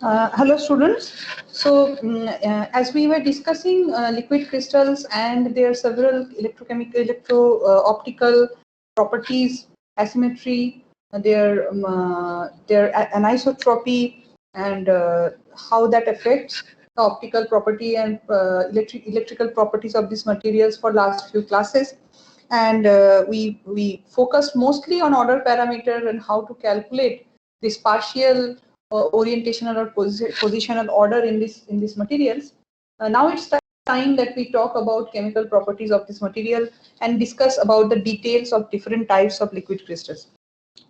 Hello students. So as we were discussing liquid crystals and their several electrochemical, electro-optical properties, asymmetry, their anisotropy, and how that affects the optical property and electrical properties of these materials for last few classes. And we focused mostly on order parameter and how to calculate this partial orientational or positional order in these materials. Now it's time that we talk about chemical properties of this material and discuss about the details of different types of liquid crystals.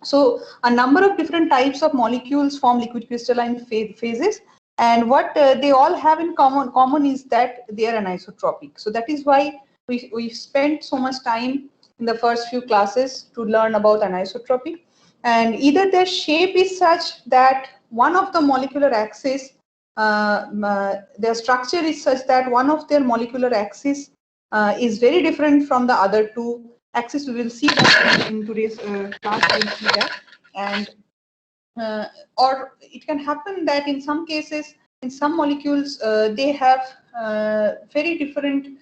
So a number of different types of molecules form liquid crystalline phases, and what they all have in common is that they are anisotropic. So that is why we spent so much time in the first few classes to learn about anisotropy. And either their shape is such that one of the molecular axis, their structure is such that one of their molecular axis is very different from the other two axis. We will see that in today's class. We will see that, and or it can happen that in some cases, in some molecules, they have very different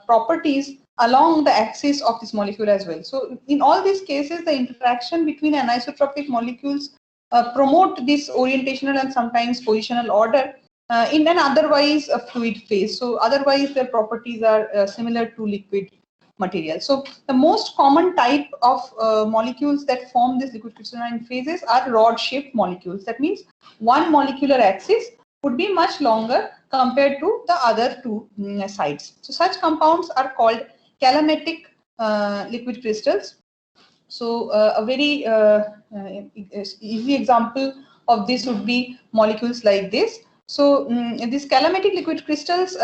properties along the axis of this molecule as well. So in all these cases, the interaction between anisotropic molecules promote this orientational and sometimes positional order in an otherwise a fluid phase. So otherwise their properties are similar to liquid material. So the most common type of molecules that form these liquid crystalline phases are rod-shaped molecules. That means one molecular axis would be much longer compared to the other two sides. So such compounds are called calamatic liquid crystals. So a very easy example of this would be molecules like this. So these calamatic liquid crystals,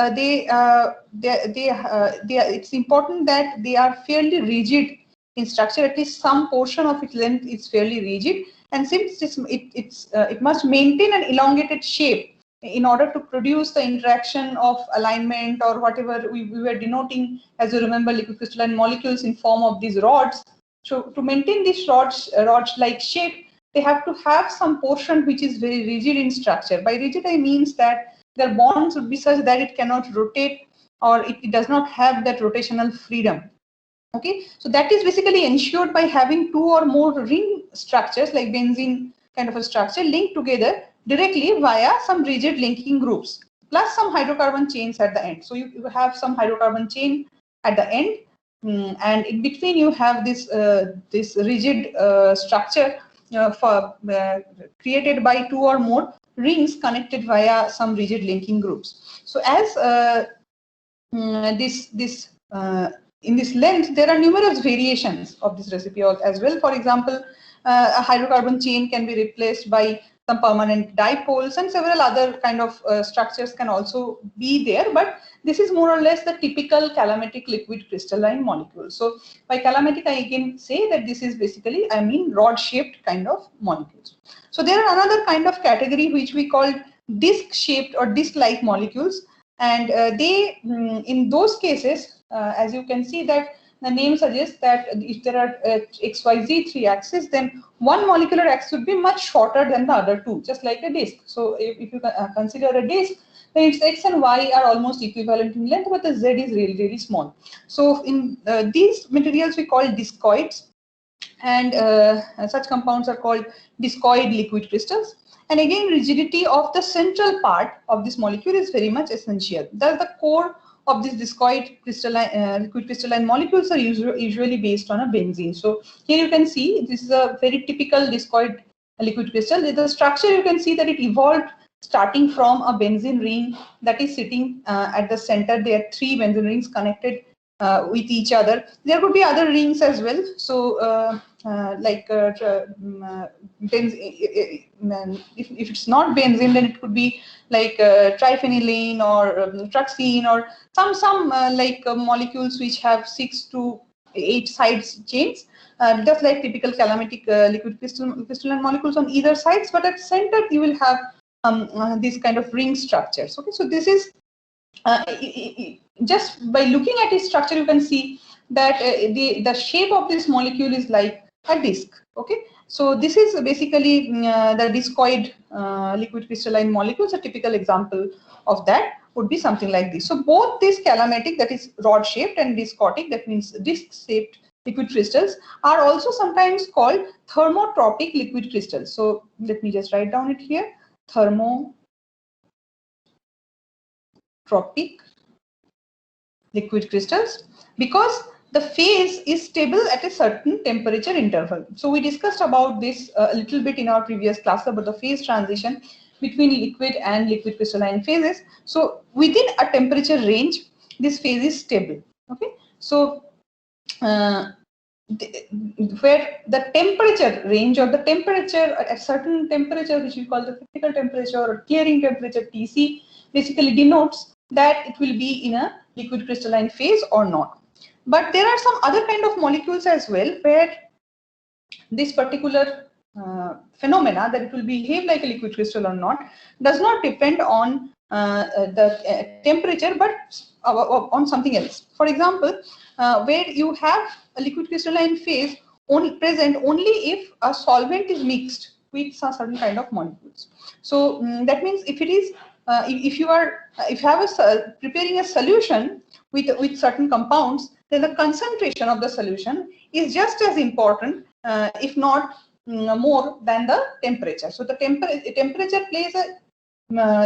it's important that they are fairly rigid in structure. At least some portion of its length is fairly rigid, and since it must maintain an elongated shape in order to produce the interaction of alignment or whatever we were denoting, as you remember, liquid crystalline molecules in form of these rods. So to maintain this rods-like shape, they have to have some portion which is very rigid in structure. By rigid, I means that their bonds would be such that it cannot rotate, or it does not have that rotational freedom. Okay, so that is basically ensured by having two or more ring structures like benzene kind of a structure linked together directly via some rigid linking groups plus some hydrocarbon chains at the end. So you have some hydrocarbon chain at the end, and in between you have this rigid structure created by two or more rings connected via some rigid linking groups. So as in this length, there are numerous variations of this recipe as well. For example, a hydrocarbon chain can be replaced by some permanent dipoles, and several other kind of structures can also be there, but this is more or less the typical calamatic liquid crystalline molecule. So by calamatic, I again say that this is basically, rod-shaped kind of molecules. So there are another kind of category which we call disc-shaped or disc-like molecules, and in those cases, as you can see that the name suggests that if there are XYZ three axes, then one molecular axis would be much shorter than the other two, just like a disk. So if you consider a disk, then its X and Y are almost equivalent in length, but the Z is really, really small. So in these materials we call discoids, and such compounds are called discoid liquid crystals. And again, rigidity of the central part of this molecule is very much essential. Thus, the core of this discoid crystalline, liquid crystalline molecules are usually based on a benzene. So here you can see this is a very typical discoid liquid crystal. The structure, you can see that it evolved starting from a benzene ring that is sitting at the center. There are three benzene rings connected with each other. There could be other rings as well. So if it's not benzene, then it could be like triphenylene or truxene or some molecules which have 6 to 8 sides chains, just like typical calamatic liquid crystalline molecules on either sides. But at center you will have these kind of ring structures. Okay, so this is just by looking at its structure, you can see that the shape of this molecule is like a disc. Okay, So this is basically the discoid liquid crystalline molecules. A typical example of that would be something like this. So both this calamatic, that is rod shaped, and discotic, that means disc shaped liquid crystals, are also sometimes called thermotropic liquid crystals. So let me just write down it here: thermotropic liquid crystals, because the phase is stable at a certain temperature interval. So we discussed about this a little bit in our previous class about the phase transition between liquid and liquid crystalline phases. So within a temperature range, this phase is stable. Okay, so where the temperature range, or the temperature at a certain temperature, which we call the critical temperature or clearing temperature, TC, basically denotes that it will be in a liquid crystalline phase or not. But there are some other kind of molecules as well where this particular phenomena, that it will behave like a liquid crystal or not, does not depend on the temperature, but on something else. For example, where you have a liquid crystalline phase present only if a solvent is mixed with some certain kind of molecules. So that means if it is if you have preparing a solution with certain compounds, then the concentration of the solution is just as important, if not more than the temperature. So the temperature plays a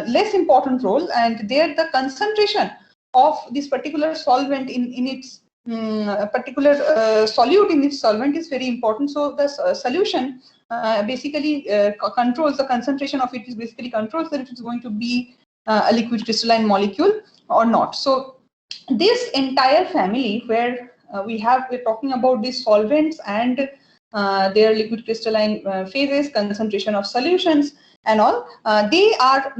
less important role, and there the concentration of this particular solvent in its particular solute in its solvent is very important. So the solution basically controls the concentration of it, is basically controls that it is going to be a liquid crystalline molecule or not. So this entire family where we're talking about these solvents and their liquid crystalline phases, concentration of solutions and all, they are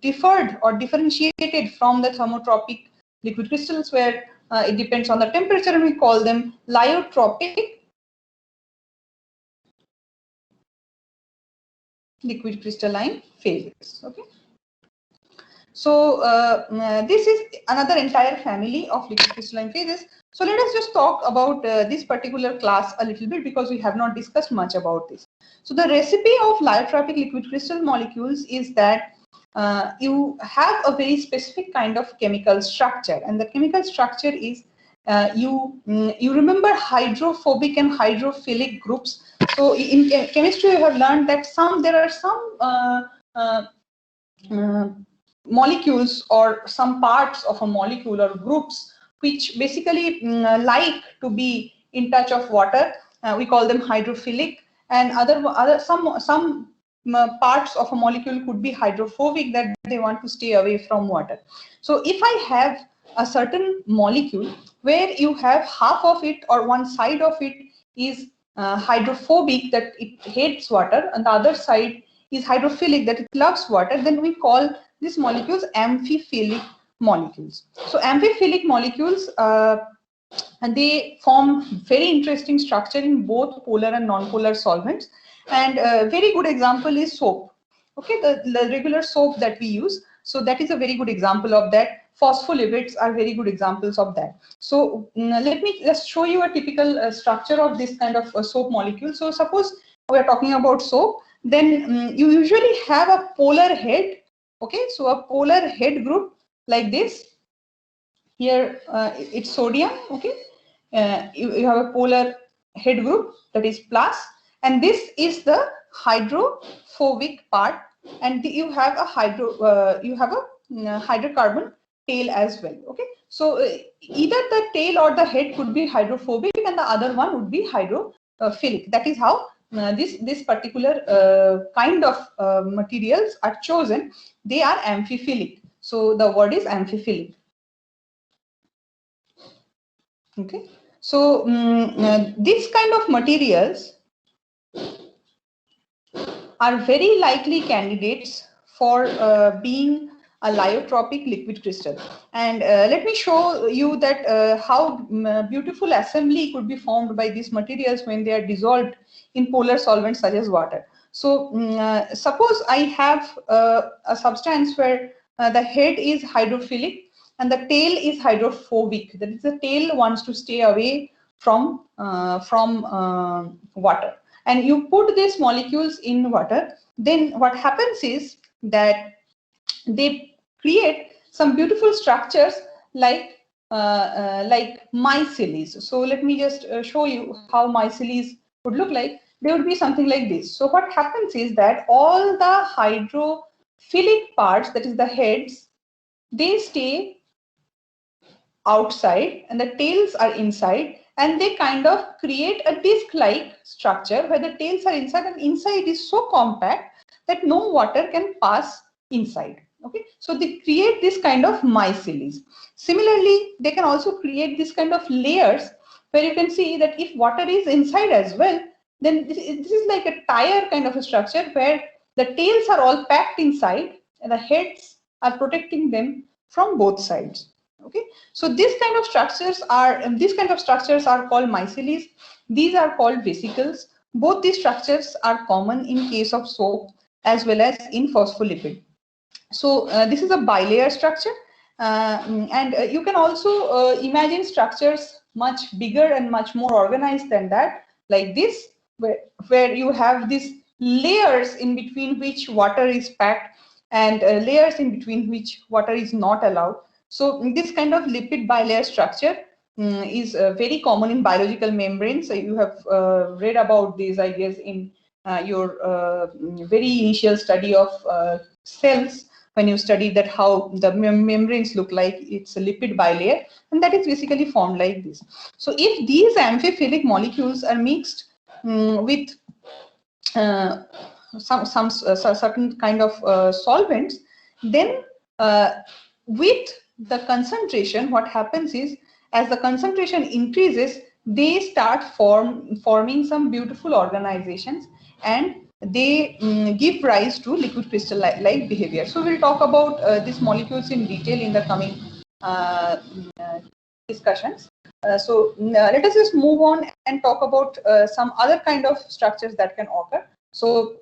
differed or differentiated from the thermotropic liquid crystals, where it depends on the temperature, and we call them lyotropic liquid crystalline phases. Okay. So this is another entire family of liquid crystalline phases. So let us just talk about this particular class a little bit, because we have not discussed much about this. So the recipe of lyotropic liquid crystal molecules is that you have a very specific kind of chemical structure, and the chemical structure is you remember hydrophobic and hydrophilic groups. So in chemistry you have learned that there are some molecules or some parts of a molecule or groups which basically like to be in touch of water. We call them hydrophilic, and some parts of a molecule could be hydrophobic, that they want to stay away from water. So if I have a certain molecule where you have half of it or one side of it is hydrophobic, that it hates water, and the other side is hydrophilic, that it loves water, then we call these molecules amphiphilic molecules. So amphiphilic molecules, and they form very interesting structure in both polar and non-polar solvents. And a very good example is soap. Okay, the regular soap that we use. So that is a very good example of that. Phospholipids are very good examples of that. So let me just show you a typical structure of this kind of soap molecule. So suppose we are talking about soap, then you usually have a polar head. Okay, so a polar head group like this. Here it's sodium. Okay, you have a polar head group, that is plus, and this is the hydrophobic part, and you have a hydrocarbon tail as well. Okay, so either the tail or the head could be hydrophobic and the other one would be hydrophilic. That is how this particular kind of materials are chosen. They are amphiphilic. So the word is amphiphilic. Okay, so these kind of materials are very likely candidates for being a lyotropic liquid crystal. And let me show you that how beautiful assembly could be formed by these materials when they are dissolved in polar solvents such as water. So suppose I have a substance where the head is hydrophilic and the tail is hydrophobic. That is, the tail wants to stay away from water. and you put these molecules in water, then what happens is that they create some beautiful structures like micelles. So let me just show you how micelles would look like. They would be something like this. So what happens is that all the hydrophilic parts, that is the heads, they stay outside and the tails are inside, and they kind of create a disc-like structure where the tails are inside and inside is so compact that no water can pass inside. Okay, so they create this kind of micelles. Similarly, they can also create this kind of layers where you can see that if water is inside as well, then this is like a tire kind of a structure where the tails are all packed inside and the heads are protecting them from both sides. Okay, so these kind of structures are called micelles. These are called vesicles. Both these structures are common in case of soap as well as in phospholipid. So this is a bilayer structure, and you can also imagine structures much bigger and much more organized than that, like this, where you have these layers in between which water is packed and layers in between which water is not allowed. So this kind of lipid bilayer structure is very common in biological membranes. So you have read about these ideas in your very initial study of cells, when you study that how the membranes look like. It's a lipid bilayer, and that is basically formed like this. So if these amphiphilic molecules are mixed with some certain kind of solvents, then with the concentration, what happens is, as the concentration increases, they start forming some beautiful organizations, and they give rise to liquid crystal like behavior. So we'll talk about these molecules in detail in the coming discussions. So let us just move on and talk about some other kind of structures that can occur. So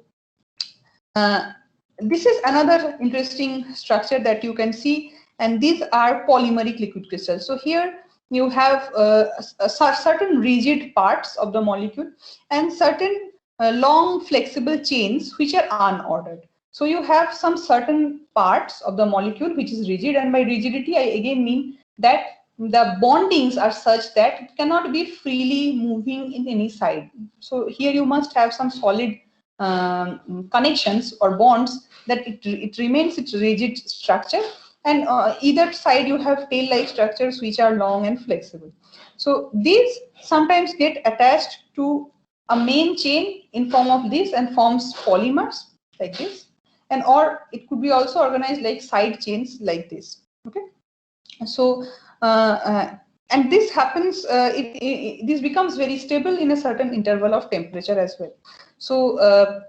this is another interesting structure that you can see, and these are polymeric liquid crystals. So here you have certain rigid parts of the molecule and certain long flexible chains which are unordered. So you have some certain parts of the molecule which is rigid, and by rigidity I again mean that the bondings are such that it cannot be freely moving in any side. So here you must have some solid connections or bonds that it remains its rigid structure, and either side you have tail-like structures which are long and flexible. So these sometimes get attached to a main chain in form of this and forms polymers like this, and or it could be also organized like side chains like this. Okay, so and this happens, this becomes very stable in a certain interval of temperature as well. So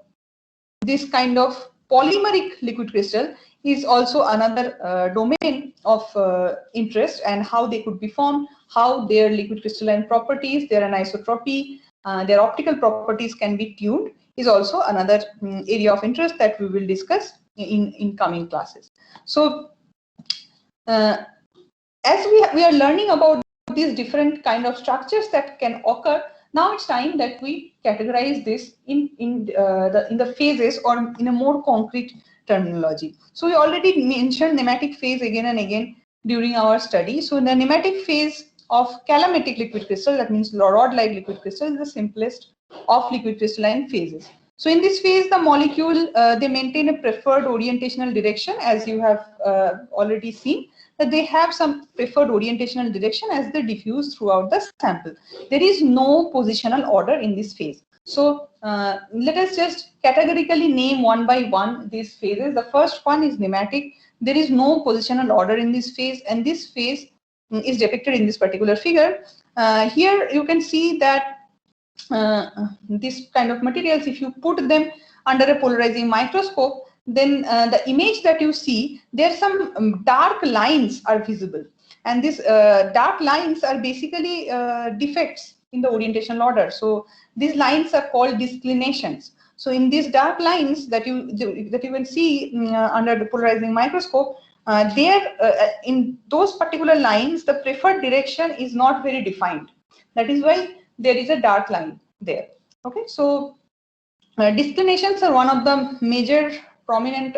this kind of polymeric liquid crystal is also another domain of interest, and how they could be formed, how their liquid crystalline properties, their anisotropy, their optical properties can be tuned, is also another area of interest that we will discuss in coming classes. So as we are learning about these different kind of structures that can occur, now it's time that we categorize this in the phases, or in a more concrete terminology. So we already mentioned nematic phase again and again during our study. So the nematic phase of calamatic liquid crystal, that means rod-like liquid crystal, is the simplest of liquid crystalline phases. So in this phase, the molecule, they maintain a preferred orientational direction, as you have already seen, that they have some preferred orientational direction as they diffuse throughout the sample. There is no positional order in this phase. So let us just categorically name one by one these phases. The first one is nematic. There is no positional order in this phase, and this phase is depicted in this particular figure. Here you can see that this kind of materials, if you put them under a polarizing microscope, then the image that you see, there are some dark lines are visible, and these dark lines are basically defects in the orientational order. So these lines are called disclinations. So in these dark lines that you can see under the polarizing microscope, in those particular lines, the preferred direction is not very defined. That is why there is a dark line there. Okay, so Declinations are one of the major prominent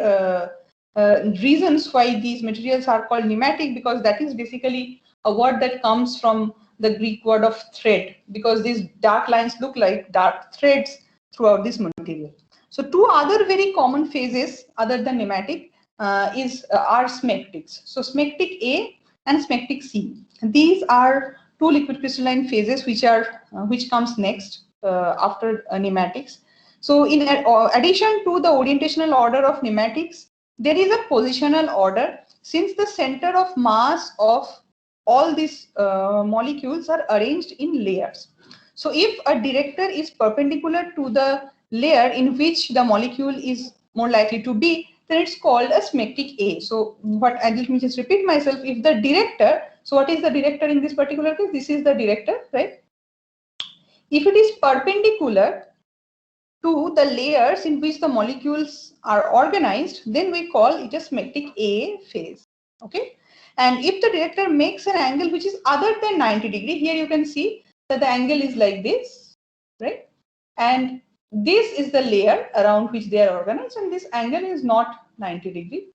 reasons why these materials are called nematic, because that is basically a word that comes from the Greek word of thread, because these dark lines look like dark threads throughout this material. So two other very common phases other than nematic are smectics. So smectic A and smectic C. These are two liquid crystalline phases which comes next after nematics. So in addition to the orientational order of nematics, there is a positional order, since the center of mass of all these molecules are arranged in layers. So if a director is perpendicular to the layer in which the molecule is more likely to be, then it's called a smectic A. So let me just repeat myself. If the director, so what is the director in this particular case? This is the director, right? If it is perpendicular to the layers in which the molecules are organized, then we call it a smectic A phase. Okay. And if the director makes an angle which is other than 90 degree, here you can see that the angle is like this, right? And this is the layer around which they are organized, and this angle is not 90 degree.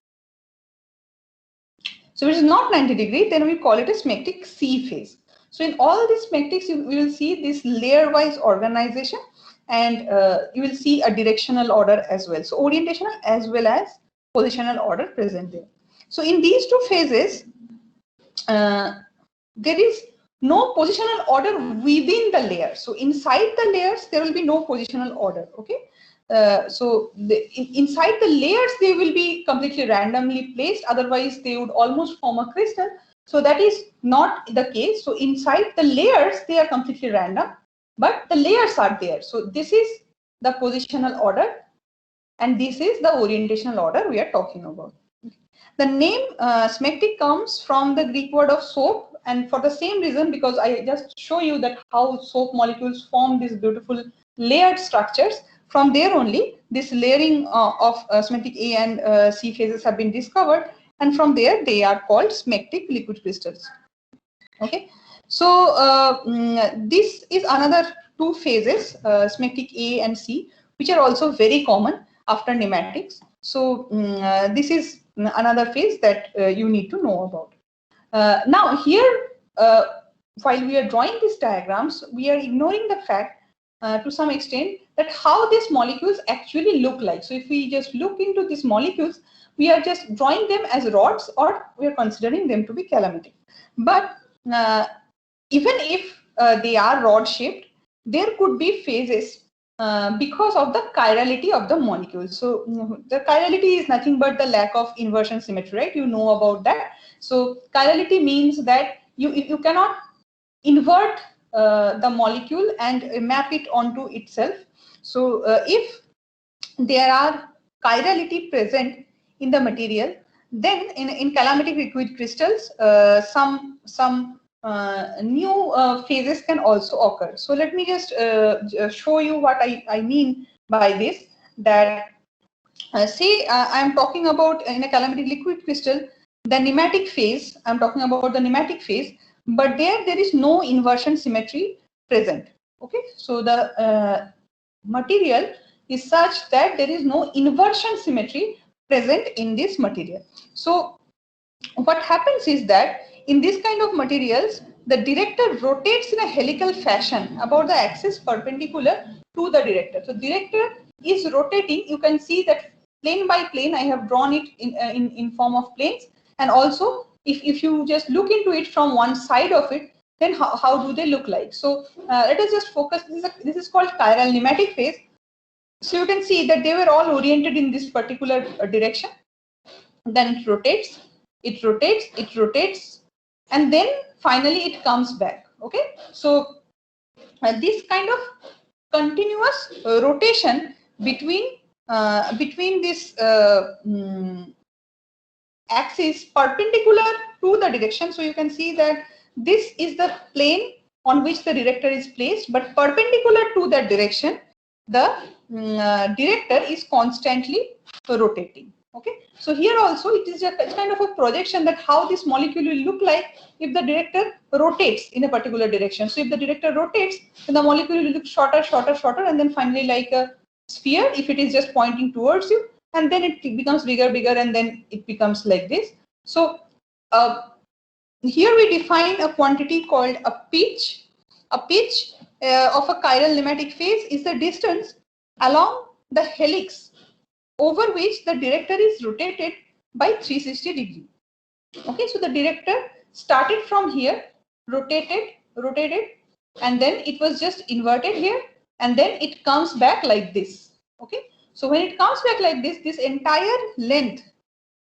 So if it is not 90 degree, then we call it a smectic C phase. So in all these smectics, we will see this layer-wise organization, and you will see a directional order as well. So orientational as well as positional order present there. So in these two phases, there is no positional order within the layer. So inside the layers, there will be no positional order. Okay. Inside the layers, they will be completely randomly placed. Otherwise, they would almost form a crystal. So that is not the case. So inside the layers, they are completely random, but the layers are there. So this is the positional order, and this is the orientational order we are talking about. The name smectic comes from the Greek word of soap, and for the same reason, because I just show you that how soap molecules form these beautiful layered structures. From there only, this layering of smectic A and C phases have been discovered, and from there they are called smectic liquid crystals. Okay, so this is another two phases, smectic A and C, which are also very common after nematics. So this is another phase that you need to know about. Now here, while we are drawing these diagrams, we are ignoring the fact to some extent that how these molecules actually look like. So if we just look into these molecules, we are just drawing them as rods, or we are considering them to be calamitic. But even if they are rod shaped, there could be phases because of the chirality of the molecule. So the chirality is nothing but the lack of inversion symmetry, right? You know about that. So chirality means that you cannot invert the molecule and map it onto itself. So if there are chirality present in the material, then in calamitic liquid crystals, some new phases can also occur. So let me just show you what I mean by this. That say I am talking about in a calamitic liquid crystal, the nematic phase. I'm talking about the nematic phase, but there is no inversion symmetry present. Okay, so the material is such that there is no inversion symmetry present in this material. So what happens is that in this kind of materials, the director rotates in a helical fashion about the axis perpendicular to the director. So director is rotating. You can see that plane by plane, I have drawn it in form of planes. And also, if you just look into it from one side of it, then how do they look like? So let us just focus. This is called chiral nematic phase. So you can see that they were all oriented in this particular direction. Then it rotates, it rotates, it rotates, and then finally it comes back. Okay, so this kind of continuous rotation between this axis perpendicular to the direction. So you can see that this is the plane on which the director is placed, but perpendicular to that direction, the director is constantly rotating. Okay, so here also it is a kind of a projection that how this molecule will look like if the director rotates in a particular direction. So if the director rotates, then the molecule will look shorter, shorter, shorter, and then finally like a sphere if it is just pointing towards you, and then it becomes bigger, and then it becomes like this. So here we define a quantity called a pitch. A pitch of a chiral nematic phase is the distance along the helix over which the director is rotated by 360 degree. Okay, so the director started from here, rotated, and then it was just inverted here, and then it comes back like this. Okay, so when it comes back like this, this entire length,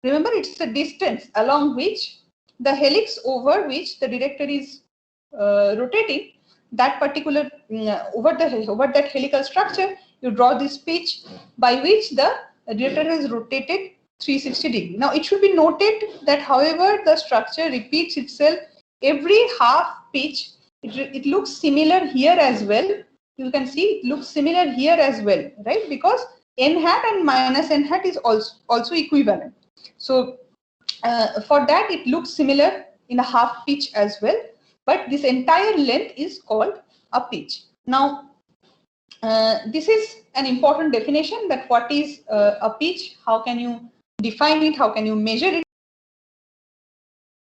remember it's the distance along which the helix over which the director is rotating, that particular over that helical structure, you draw this pitch by which the director is rotated 360 degree. Now it should be noted that however the structure repeats itself every half pitch, it looks similar here as well. You can see it looks similar here as well, right? Because n hat and minus n hat is also equivalent. So for that it looks similar in a half pitch as well, but this entire length is called a pitch. Now this is an important definition, that what is a pitch, how can you define it, how can you measure it.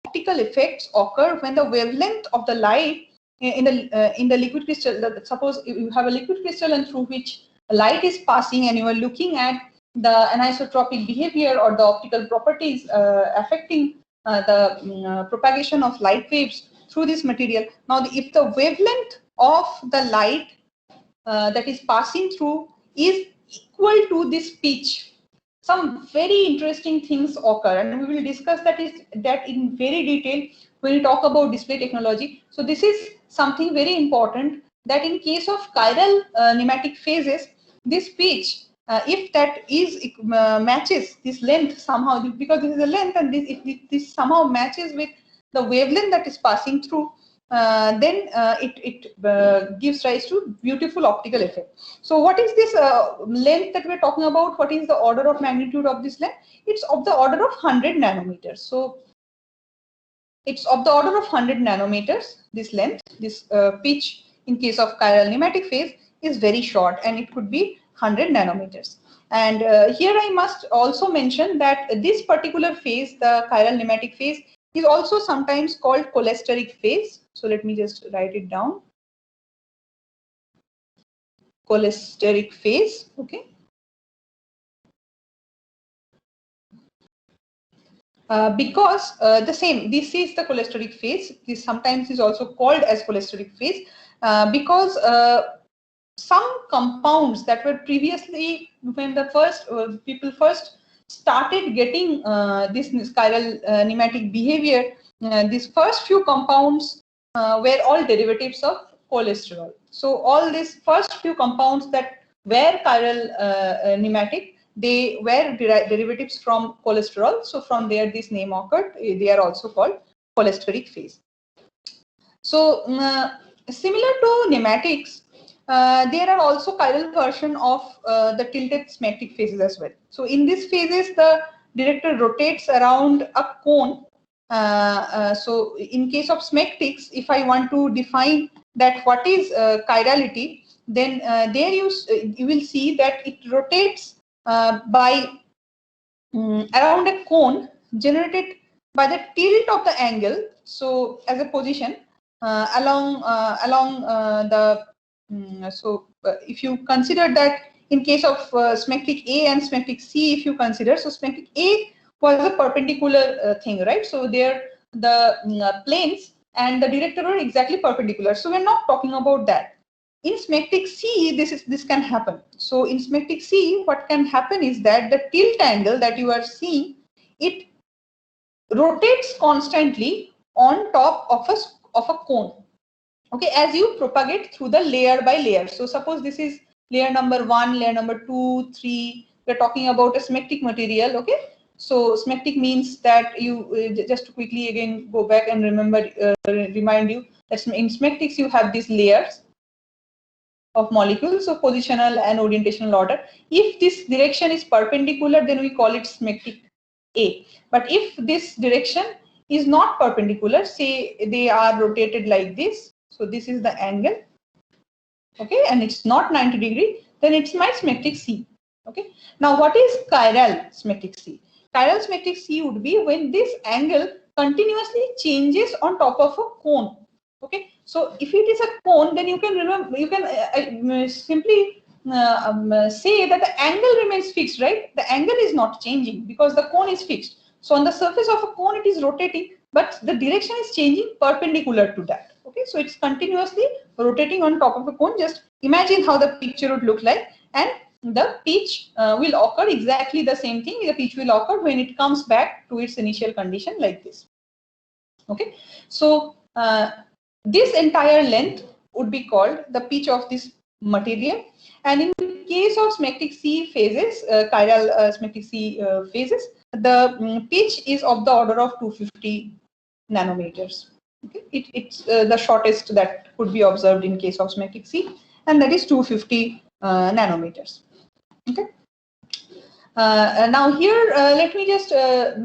Optical effects occur when the wavelength of the light in the liquid crystal, suppose you have a liquid crystal and through which light is passing, and you are looking at the anisotropic behavior or the optical properties affecting the propagation of light waves through this material. Now, if the wavelength of the light that is passing through is equal to this pitch, some very interesting things occur, and we will discuss that in very detail when we talk about display technology. So this is something very important, that in case of chiral nematic phases, this pitch, if that is matches this length somehow, because this is a length, and this somehow matches with the wavelength that is passing through, then it gives rise to beautiful optical effect. So what is this length that we're talking about? What is the order of magnitude of this length? It's of the order of 100 nanometers. So it's of the order of 100 nanometers, this length. This pitch in case of chiral nematic phase is very short, and it could be 100 nanometers. And here I must also mention that this particular phase, the chiral nematic phase, is also sometimes called cholesteric phase. So let me just write it down. Cholesteric phase, okay. Because this is the cholesteric phase. This sometimes is also called as cholesteric phase because some compounds that were previously, when the people first started getting this chiral nematic behavior, these first few compounds were all derivatives of cholesterol. So all these first few compounds that were chiral nematic, they were derivatives from cholesterol. So from there this name occurred. They are also called cholesteric phase. So similar to nematics, there are also chiral version of the tilted smectic phases as well. So in these phases, the director rotates around a cone. So in case of smectics, if I want to define that what is chirality, then there you will see that it rotates by around a cone generated by the tilt of the angle. So as a position along the so if you consider that in case of smectic A and smectic C, if you consider, so smectic A was a perpendicular thing, right? So there the planes and the director are exactly perpendicular. So we're not talking about that. In smectic C, this can happen. So in smectic C, what can happen is that the tilt angle that you are seeing, it rotates constantly on top of a cone. Okay, as you propagate through the layer by layer. So suppose this is layer number 1, layer number 2, 3. We're talking about a smectic material. Okay, so smectic means that you just to quickly again go back and remind you that in smectics you have these layers of molecules of positional and orientational order. If this direction is perpendicular, then we call it smectic A. But if this direction is not perpendicular, say they are rotated like this, so this is the angle, okay, and it's not 90 degree, then it's my symmetric C. Okay. Now, what is chiral symmetric C? Chiral symmetric C would be when this angle continuously changes on top of a cone. Okay. So if it is a cone, then you can remember, you can simply say that the angle remains fixed, right? The angle is not changing because the cone is fixed. So on the surface of a cone, it is rotating, but the direction is changing perpendicular to that. Okay, so it's continuously rotating on top of a cone. Just imagine how the picture would look like, and the pitch will occur exactly the same thing. The pitch will occur when it comes back to its initial condition like this. Okay, so this entire length would be called the pitch of this material, and in case of symmetric C phases, chiral symmetric C phases, the pitch is of the order of 250 nanometers. Okay, it's the shortest that could be observed in case of symmetric C, and that is 250 nanometers. Okay. Now here, let me just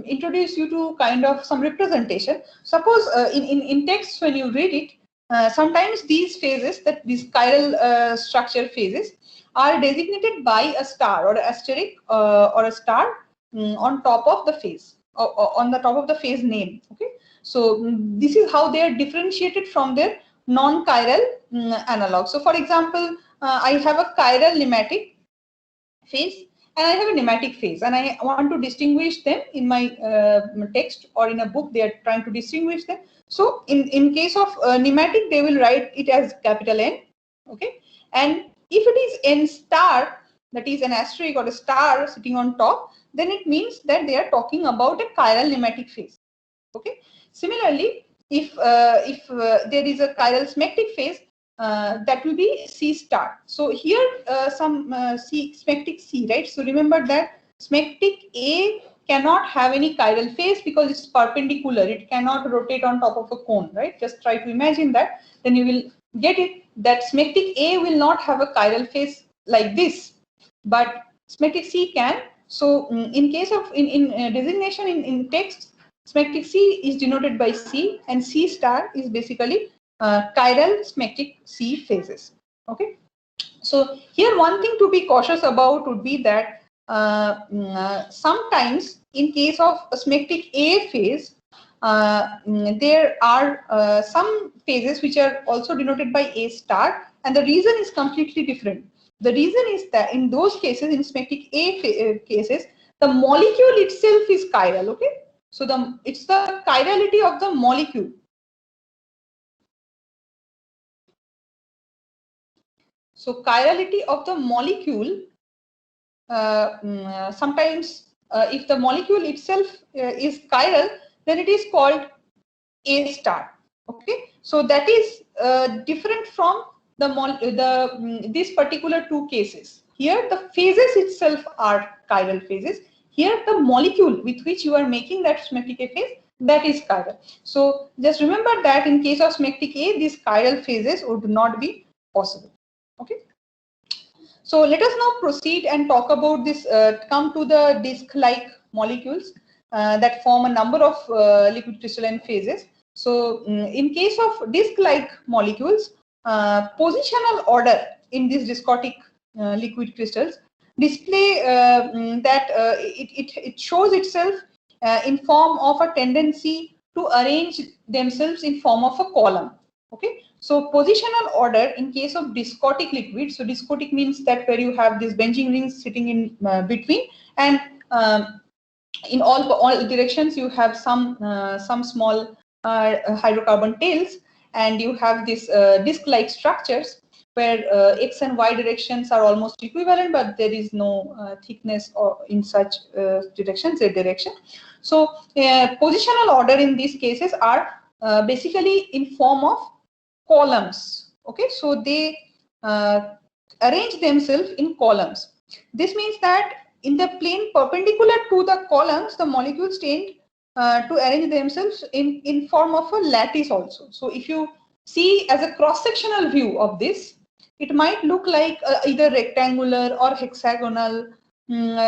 introduce you to kind of some representation. Suppose in text, when you read it, sometimes these phases, that these chiral structure phases, are designated by a star or an asterisk or a star on top of the phase, or on the top of the phase name. Okay, so this is how they are differentiated from their non-chiral analog. So for example, I have a chiral nematic phase and I have a nematic phase, and I want to distinguish them in my text or in a book. They are trying to distinguish them. So in case of nematic, they will write it as capital N. Okay, and if it is N star, that is an asterisk or a star sitting on top, then it means that they are talking about a chiral nematic phase. Okay. Similarly, if there is a chiral symmetric phase, that will be C star. So here some symmetric C, right? So remember that symmetric A cannot have any chiral phase because it's perpendicular. It cannot rotate on top of a cone, right? Just try to imagine that. Then you will get it that symmetric A will not have a chiral phase like this, but symmetric C can. So in case of in designation in text, symmetric C is denoted by C, and C star is basically chiral symmetric C phases. Okay, so here one thing to be cautious about would be that sometimes in case of a symmetric A phase, there are some phases which are also denoted by A star, and the reason is completely different. The reason is that in those cases, in symmetric A cases, the molecule itself is chiral. Okay, so it's the chirality of the molecule. So chirality of the molecule, sometimes if the molecule itself is chiral, then it is called A star. Okay, so that is different from these particular two cases. Here the phases itself are chiral phases. Here the molecule with which you are making that symmetric A phase, that is chiral. So just remember that in case of symmetric A, these chiral phases would not be possible. Okay. So let us now proceed and talk about this, come to the disc-like molecules that form a number of liquid crystalline phases. So in case of disc-like molecules, positional order in these discotic liquid crystals display that it shows itself in form of a tendency to arrange themselves in form of a column. Okay, so positional order in case of discotic liquid. So discotic means that where you have these benzene rings sitting in between, and in all directions you have some small hydrocarbon tails, and you have this disc-like structures where x and y directions are almost equivalent, but there is no thickness or in such direction, z direction. So positional order in these cases are basically in form of columns. Okay, so they arrange themselves in columns. This means that in the plane perpendicular to the columns, the molecules tend to arrange themselves in form of a lattice also. So if you see as a cross-sectional view of this, it might look like either rectangular or hexagonal.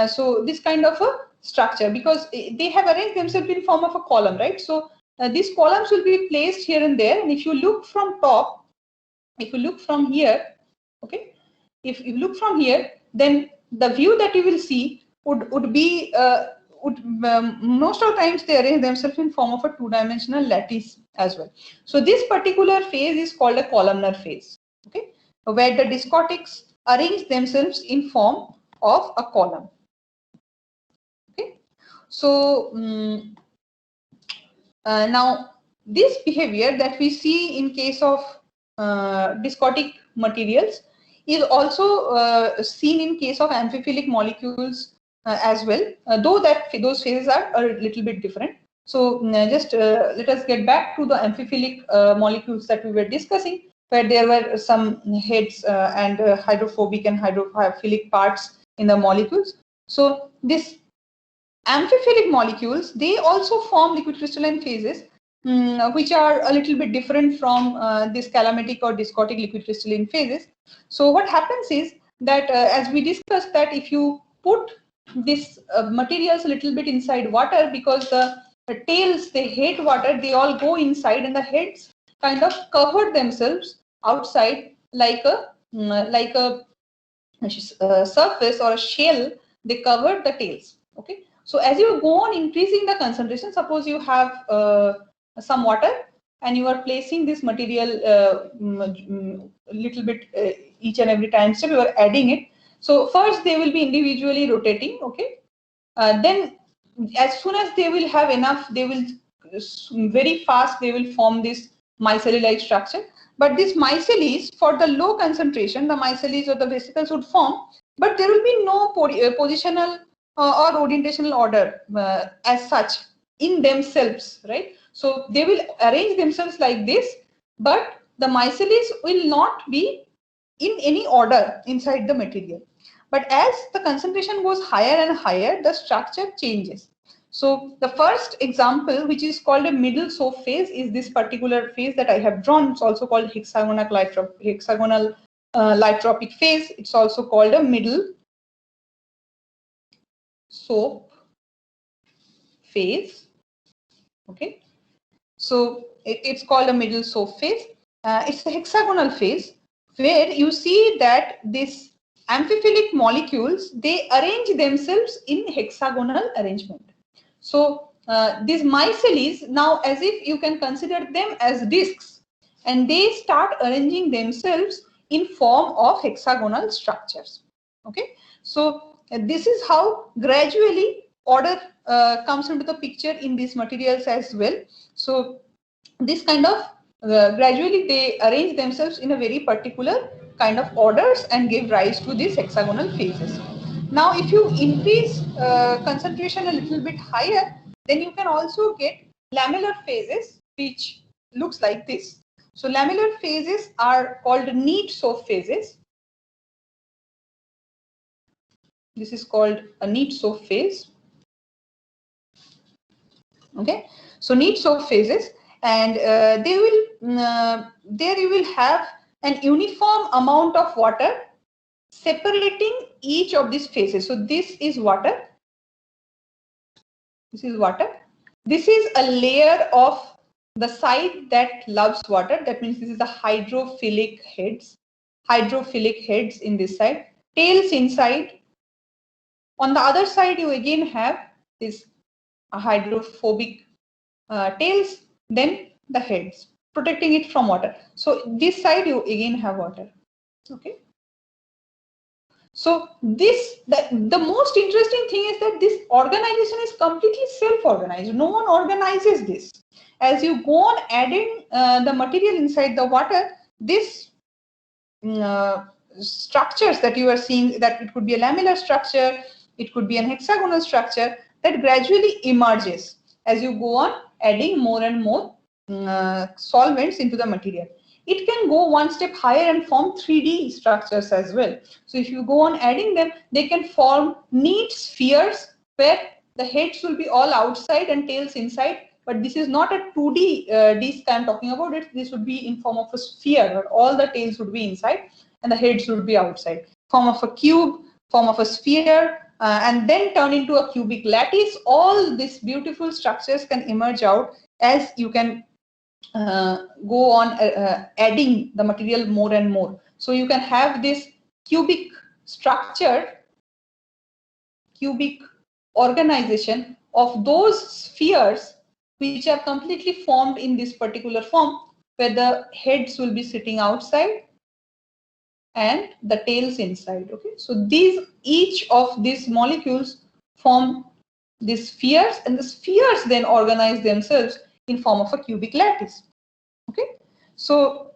So this kind of a structure, because they have arranged themselves in form of a column, right? So these columns will be placed here and there, and if you look from top, if you look from here, okay, if you look from here, then the view that you will see would be most of the times they arrange themselves in form of a two-dimensional lattice as well. So this particular phase is called a columnar phase, okay, where the discotics arrange themselves in form of a column. Okay, so now this behavior that we see in case of discotic materials is also seen in case of amphiphilic molecules as well, though those phases are a little bit different. So just let us get back to the amphiphilic molecules that we were discussing, where there were some heads and hydrophobic and hydrophilic parts in the molecules. So this amphiphilic molecules, they also form liquid crystalline phases, which are a little bit different from this calamitic or discotic liquid crystalline phases. So what happens is that as we discussed, that if you put this materials a little bit inside water, because the tails, they hate water, they all go inside, and the heads kind of cover themselves outside like a surface or a shell. They cover the tails. Okay, so as you go on increasing the concentration, suppose you have some water and you are placing this material little bit each and every time step you are adding it. So first they will be individually rotating, okay, then as soon as they will have enough, they will very fast they will form this micelle-like structure. But this micelles, for the low concentration, the micelles or the vesicles would form, but there will be no positional or orientational order as such in themselves, right? So they will arrange themselves like this, but the micelles will not be in any order inside the material. But as the concentration goes higher and higher, the structure changes. So the first example, which is called a middle SOF phase, is this particular phase that I have drawn. It's also called hexagonal lytropic phase. It's also called a middle SOF phase. Okay, so it's called a middle SOF phase. It's a hexagonal phase where you see that this amphiphilic molecules, they arrange themselves in hexagonal arrangement. So these micelles, now as if you can consider them as discs, and they start arranging themselves in form of hexagonal structures. Okay, so this is how gradually order comes into the picture in these materials as well. So this kind of gradually they arrange themselves in a very particular kind of orders and give rise to these hexagonal phases. Now if you increase concentration a little bit higher, then you can also get lamellar phases, which looks like this. So lamellar phases are called neat SOF phases. This is called a neat SOF phase. Okay, so neat SOF phases, and they will there you will have an uniform amount of water separating each of these phases. So this is water, this is water, this is a layer of the side that loves water. That means this is the hydrophilic heads in this side, tails inside. On the other side you again have this hydrophobic tails, then the heads protecting it from water. So this side you again have water. Okay, so this the most interesting thing is that this organization is completely self-organized. No one organizes this. As you go on adding the material inside the water, this structures that you are seeing, that it could be a lamellar structure, it could be an hexagonal structure, that gradually emerges as you go on adding more and more solvents into the material. It can go one step higher and form 3D structures as well. So if you go on adding them, they can form neat spheres where the heads will be all outside and tails inside. But this is not a 2D disc I'm talking about. This would be in form of a sphere where all the tails would be inside and the heads would be outside. Form of a cube, form of a sphere, and then turn into a cubic lattice. All these beautiful structures can emerge out as you can go on adding the material more and more. So you can have this cubic structure, cubic organization of those spheres which are completely formed in this particular form, where the heads will be sitting outside and the tails inside. Okay, so each of these molecules form these spheres, and the spheres then organize themselves in form of a cubic lattice. Okay, so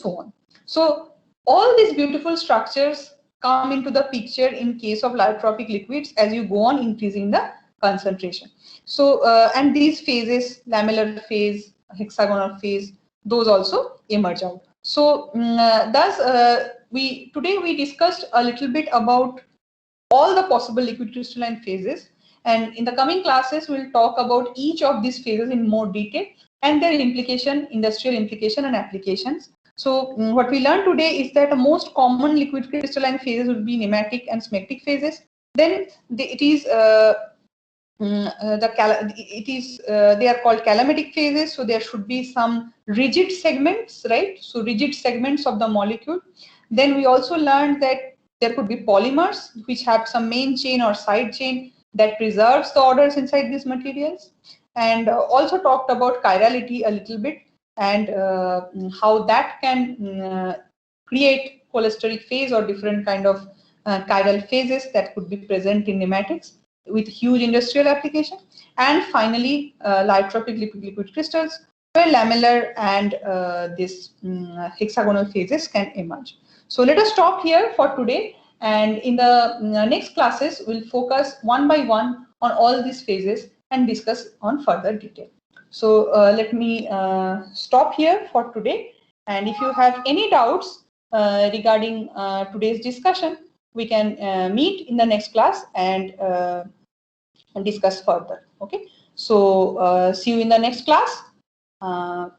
on. So all these beautiful structures come into the picture in case of lyotrophic liquids as you go on increasing the concentration. So and these phases, lamellar phase, hexagonal phase, those also emerge out. So thus today we discussed a little bit about all the possible liquid crystalline phases, and in the coming classes we'll talk about each of these phases in more detail and their implication, industrial implication and applications. So what we learned today is that the most common liquid crystalline phases would be nematic and smectic phases. Then they are called calamatic phases. So there should be some rigid segments, right? So rigid segments of the molecule. Then we also learned that there could be polymers which have some main chain or side chain that preserves the orders inside these materials, and also talked about chirality a little bit, and how that can create cholesteric phase or different kind of chiral phases that could be present in nematics with huge industrial application. And finally, lyotrophic liquid crystals, where lamellar and this hexagonal phases can emerge. So let us stop here for today, and in the next classes we'll focus one by one on all these phases and discuss on further detail. So let me stop here for today, and if you have any doubts regarding today's discussion, we can meet in the next class and discuss further. Okay, so see you in the next class. Bye.